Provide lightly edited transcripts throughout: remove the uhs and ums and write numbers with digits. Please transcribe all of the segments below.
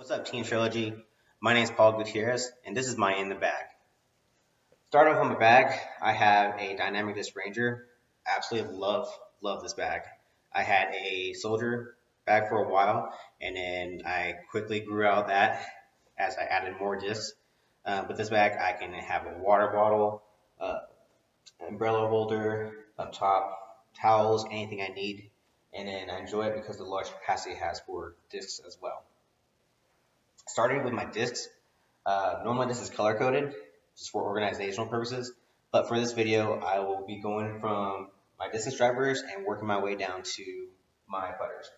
What's up, Team Trilogy? My name is Paul Gutierrez, and this is my in the bag. Start off on my bag, I have a Dynamic Disc Ranger. Absolutely love this bag. I had a Soldier bag for a while, and then I quickly grew out of that as I added more discs. With this bag, I can have a water bottle, umbrella holder up top, towels, anything I need, and then I enjoy it because the large capacity it has for discs as well. Starting with my discs, normally this is color coded just for organizational purposes, but for this video I will be going from my distance drivers and working my way down to my putters.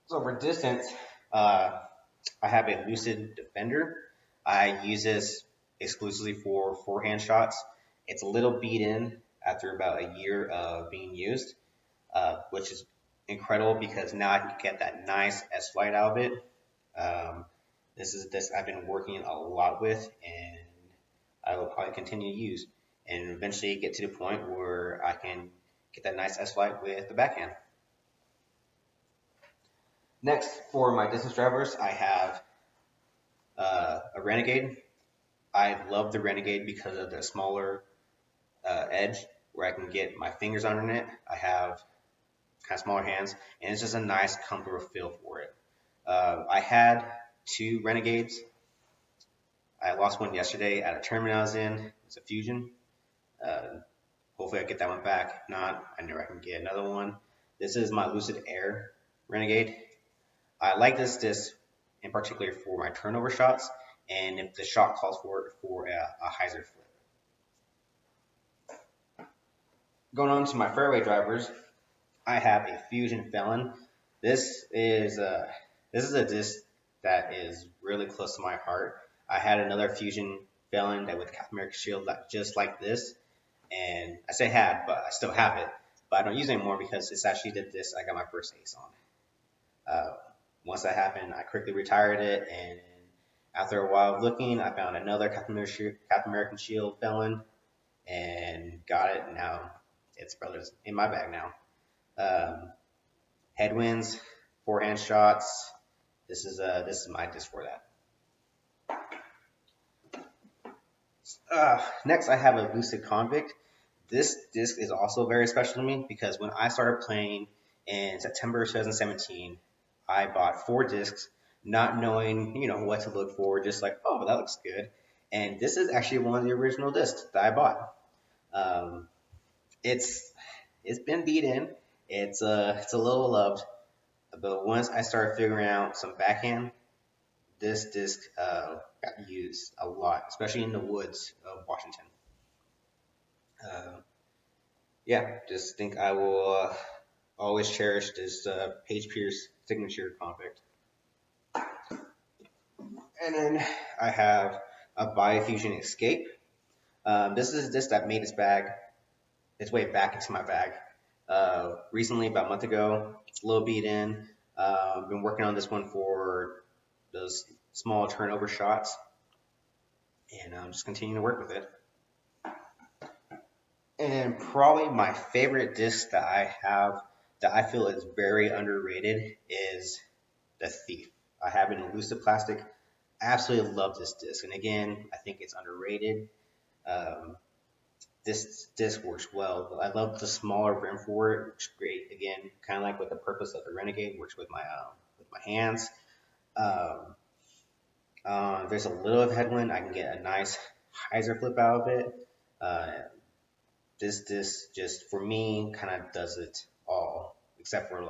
So for distance, I have a Lucid Defender. I use this exclusively for forehand shots. It's a little beat in after about a year of being used, which is incredible because now I can get that nice S-flight out of it. This is this I've been working a lot with, and I will probably continue to use, and eventually get to the point where I can get that nice S-flight with the backhand. Next, for my distance drivers, I have a Renegade. I love the Renegade because of the smaller edge where I can get my fingers on it. I have kind of smaller hands, and it's just a nice, comfortable feel for it. I had two Renegades. I lost one yesterday at a tournament I was in. It's a Fusion. Hopefully I get that one back. If not, I know I can get another one. This is my Lucid Air Renegade. I like this disc in particular for my turnover shots, and if the shot calls for it for a hyzer flip. Going on to my fairway drivers, I have a Fusion Felon. This is a disc that is really close to my heart. I had another Fusion Felon that with Captain America Shield just like this, and I say had, but I still have it, but I don't use it anymore because it's actually the disc I got my first ace on. Once that happened, I quickly retired it, and after a while of looking, I found another Captain American Shield Felon and got it. Now it's brothers in my bag now. Headwinds, forehand shots. This is my disc for that. Next, I have a Lucid Convict. This disc is also very special to me because when I started playing in September 2017, I bought 4 discs, not knowing what to look for, just like, oh, that looks good. And this is actually one of the original discs that I bought. It's been beat in. It's a little loved. But once I started figuring out some backhand, this disc got used a lot, especially in the woods of Washington. Yeah, just think I will always cherish this Paige Pierce signature Convict. And then I have a Biofusion Escape. This is a disc that made its way back into my bag. Recently, about a month ago. It's a little beat in. Been working on this one for those small turnover shots, and I'm just continuing to work with it. And probably my favorite disc that I have that I feel is very underrated is the Thief. I have it in Lucid Plastic. Absolutely love this disc, and again, I think it's underrated. This disc works well. I love the smaller rim for it. Works great. Again, kind of like with the purpose of the Renegade, works with my hands. There's a little of headwind. I can get a nice hyzer flip out of it. This disc just for me kind of does it all, except for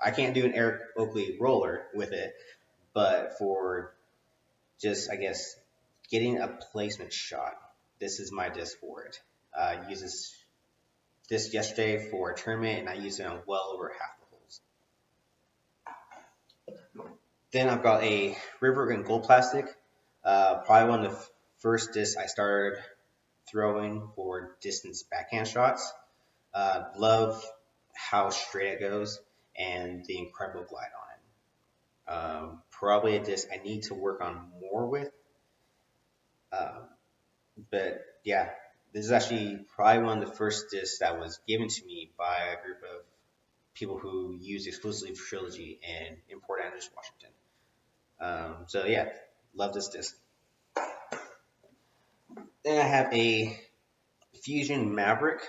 I can't do an Eric Oakley roller with it, but for just I guess getting a placement shot. This is my disc for it. I used this yesterday for a tournament, and I used it on well over half the holes. Then I've got a River and Gold Plastic. Probably one of the first discs I started throwing for distance backhand shots. Love how straight it goes and the incredible glide on it. Probably a disc I need to work on more with. But yeah, this is actually probably one of the first discs that was given to me by a group of people who use exclusively Trilogy in Port Angeles, Washington. So yeah, love this disc. Then I have a Fusion Maverick.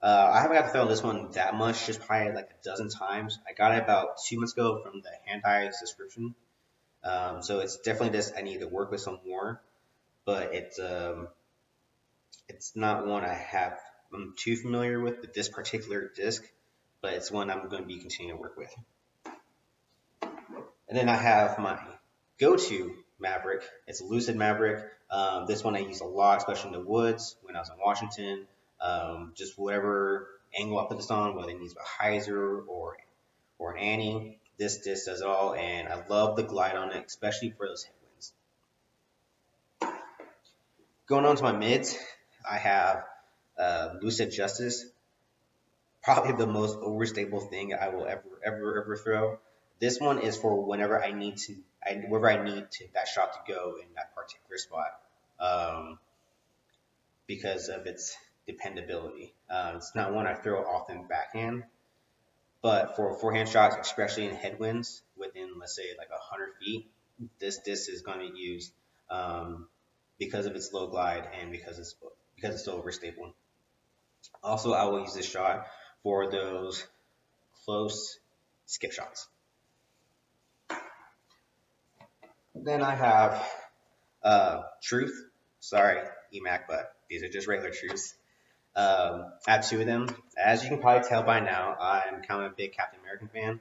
I haven't got to throw this one that much, just probably like a dozen times. I got it about 2 months ago from the Handai's description. So it's definitely just I need to work with some more, but it's not one I'm too familiar with this particular disc, but it's one I'm going to be continuing to work with. And then I have my go-to Maverick. It's a Lucid Maverick. This one I use a lot, especially in the woods when I was in Washington. Just whatever angle I put this on, whether it needs a hyzer or an Annie, this disc does it all, and I love the glide on it, especially for those headwinds. Going on to my mids, I have Lucid Justice, probably the most overstable thing I will ever throw. This one is for whenever I need that shot to go in that particular spot, because of its dependability. It's not one I throw often backhand, but for forehand shots, especially in headwinds within, let's say, like 100 feet, this disc is going to be used because of its low glide and because it's so overstable. Also, I will use this shot for those close skip shots. Then I have Truth. Sorry, EMAC, but these are just regular Truths. I have 2 of them. As you can probably tell by now, I'm kind of a big Captain American fan.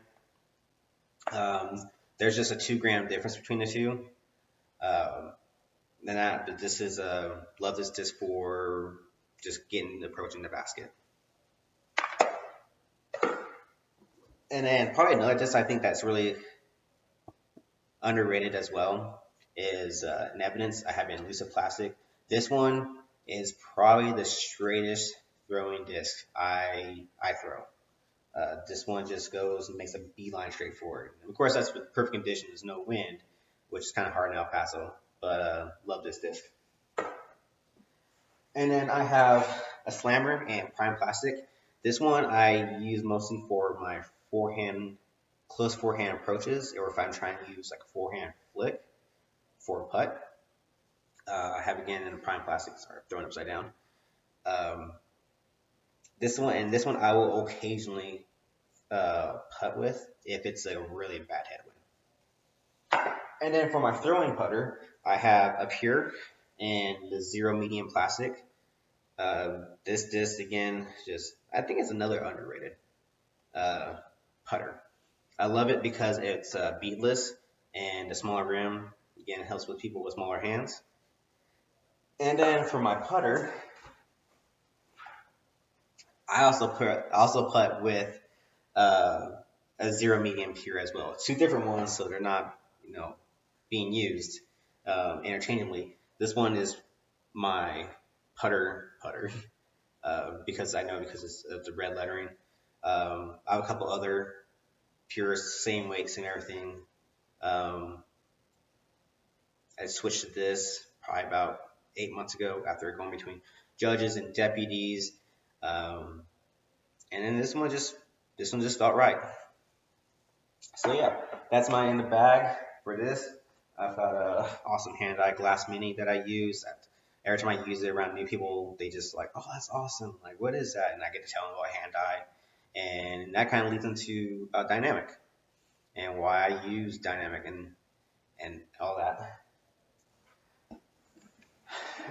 There's just a 2-gram difference between the two. But this is love this disc for just approaching the basket. And then probably another disc I think that's really underrated as well is in Evidence. I have in Lucid Plastic. This one is probably the straightest throwing disc I throw. This one just goes and makes a beeline straight forward. And of course, that's with perfect conditions, no wind, which is kind of hard in El Paso. But love this disc. And then I have a Slammer and Prime Plastic. This one I use mostly for my close forehand approaches, or if I'm trying to use like a forehand flick for a putt. I have again in a Prime Plastic. Sorry, throwing upside down. This one I will occasionally putt with if it's a really bad headwind. And then for my throwing putter, I have a Pure and the Zero Medium Plastic. This disc again, I think it's another underrated putter. I love it because it's beadless and the smaller rim again helps with people with smaller hands. And then for my putter, I also putt with a Zero Medium Pure as well. 2 different ones, so they're not being used interchangeably. This one is my putter because it's the red lettering. I have a couple other Pures, same weight, same everything. I switched to this probably about 8 months ago after going between judges and deputies, and then this one just felt right. So yeah, that's my in the bag for this. I've got a awesome hand-eye glass mini that I use. Every time I use it around new people, they just like, oh, that's awesome. Like, what is that? And I get to tell them about hand-eye. And that kind of leads into dynamic and why I use dynamic and all that.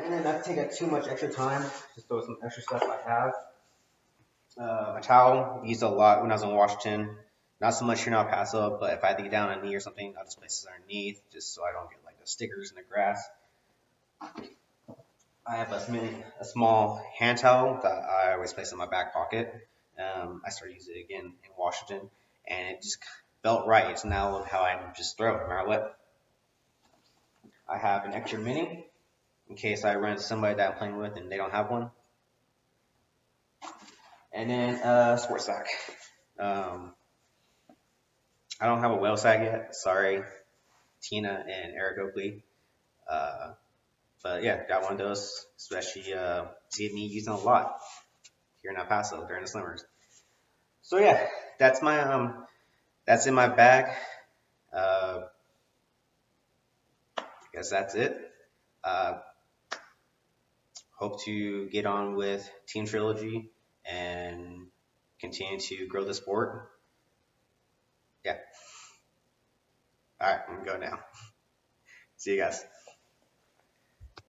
And then not to take up too much extra time, just throw some extra stuff I have. A towel, used a lot when I was in Washington. Not so much here in El Paso, but if I had to get down on a knee or something, I'll just place it underneath, just so I don't get like the stickers in the grass. I have a small hand towel that I always place in my back pocket. I started using it again in Washington, and it just felt right. It's now how I just throw it no matter what. I have an extra mini in case I run into somebody that I'm playing with and they don't have one. And then sports sack. I don't have a whale sack yet. Sorry, Tina and Eric Oakley. But yeah, got one of those, especially see me using a lot here in El Paso during the summers. So yeah, that's in my bag. guess that's it. Uh, hope to get on with Team Trilogy and continue to grow the sport. Yeah. All right, I'm gonna go now. See you guys.